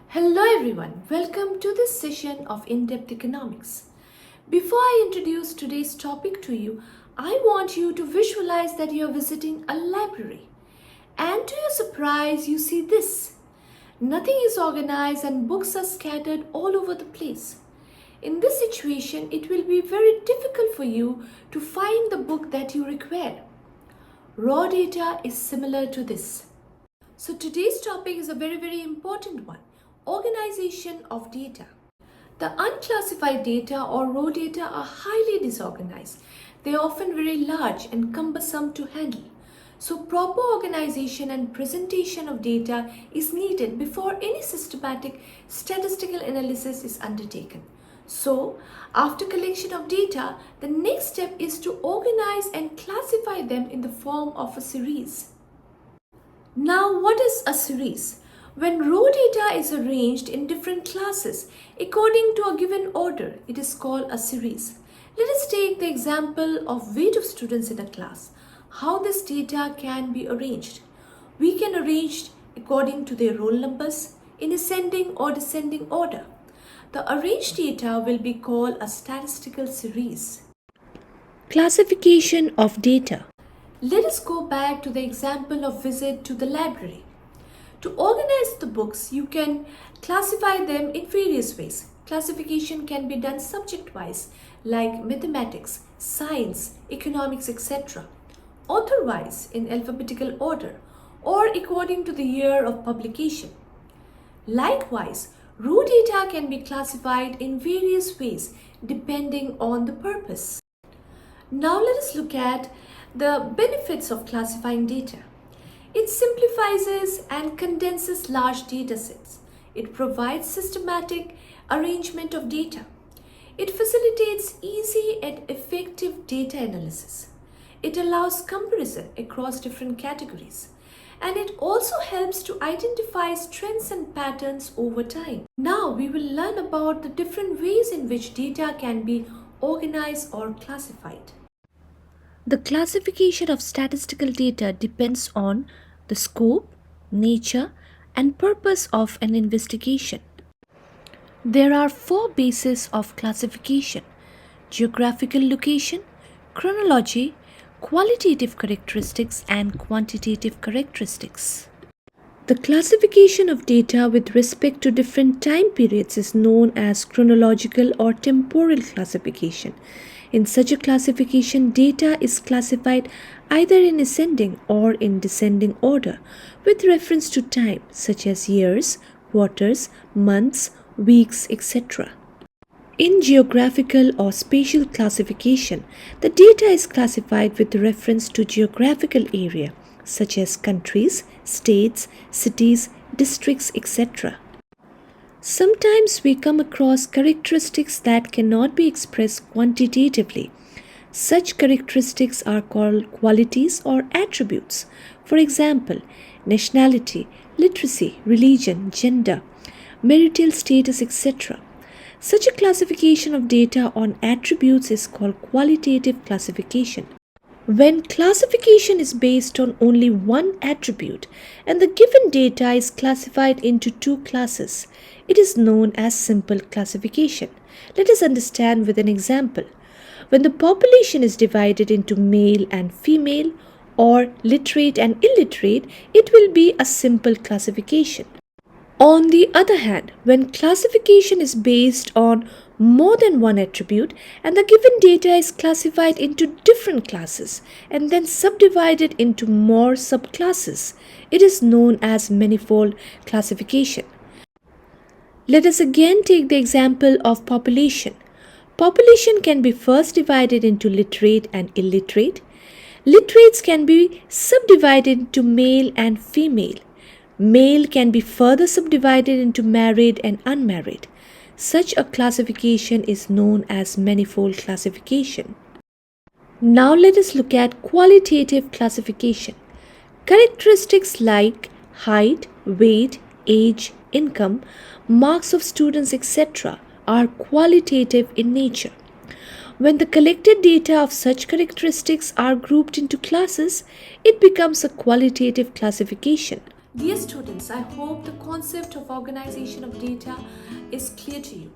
Hello everyone, welcome to this session of In-Depth Economics. Before I introduce today's topic to you, I want you to visualize that you are visiting a library. And to your surprise, you see this. Nothing is organized and books are scattered all over the place. In this situation, it will be very difficult for you to find the book that you require. Raw data is similar to this. So today's topic is a very important one. Organization of data. The unclassified data or raw data are highly disorganized. They are often very large and cumbersome to handle. So proper organization and presentation of data is needed before any systematic statistical analysis is undertaken. So, after collection of data, the next step is to organize and classify them in the form of a series. Now, what is a series? When raw data is arranged in different classes according to a given order, it is called a series. Let us take the example of weight of students in a class. How this data can be arranged? We can arrange according to their roll numbers in ascending or descending order. The arranged data will be called a statistical series. Classification of data. Let us go back to the example of visit to the library. To organize the books, you can classify them in various ways. Classification can be done subject-wise, like mathematics, science, economics, etc. Author-wise, in alphabetical order, or according to the year of publication. Likewise, raw data can be classified in various ways depending on the purpose. Now let us look at the benefits of classifying data. It simplifies and condenses large data sets. It provides systematic arrangement of data. It facilitates easy and effective data analysis. It allows comparison across different categories. And it also helps to identify trends and patterns over time. Now we will learn about the different ways in which data can be organized or classified. The classification of statistical data depends on the scope, nature, and purpose of an investigation. There are four bases of classification: geographical location, chronology, qualitative characteristics, and quantitative characteristics. The classification of data with respect to different time periods is known as chronological or temporal classification. In such a classification, data is classified either in ascending or in descending order with reference to time, such as years, quarters, months, weeks, etc. In geographical or spatial classification, the data is classified with reference to geographical area, such as countries, states, cities, districts, etc. Sometimes we come across characteristics that cannot be expressed quantitatively. Such characteristics are called qualities or attributes. For example, nationality, literacy, religion, gender, marital status, etc. Such a classification of data on attributes is called qualitative classification. When classification is based on only one attribute and the given data is classified into two classes, it is known as simple classification. Let us understand with an example. When the population is divided into male and female or literate and illiterate, it will be a simple classification. On the other hand, when classification is based on more than one attribute and the given data is classified into different classes and then subdivided into more subclasses, it is known as manifold classification. Let us again take the example of population. Population can be first divided into literate and illiterate. Literates can be subdivided into male and female. Male can be further subdivided into married and unmarried. Such a classification is known as manifold classification. Now let us look at qualitative classification. Characteristics like height, weight, age, income, marks of students, etc. are qualitative in nature. When the collected data of such characteristics are grouped into classes, it becomes a qualitative classification. Dear students, I hope the concept of organization of data is clear to you.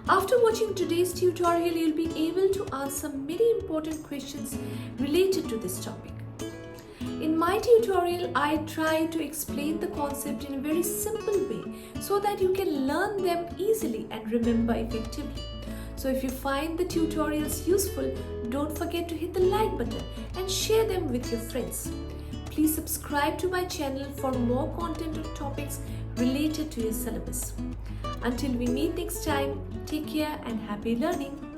After watching today's tutorial, you'll be able to answer many important questions related to this topic. In my tutorial, I try to explain the concept in a very simple way so that you can learn them easily and remember effectively. So if you find the tutorials useful, don't forget to hit the like button and share them with your friends. Please subscribe to my channel for more content on topics related to your syllabus. Until we meet next time, take care and happy learning.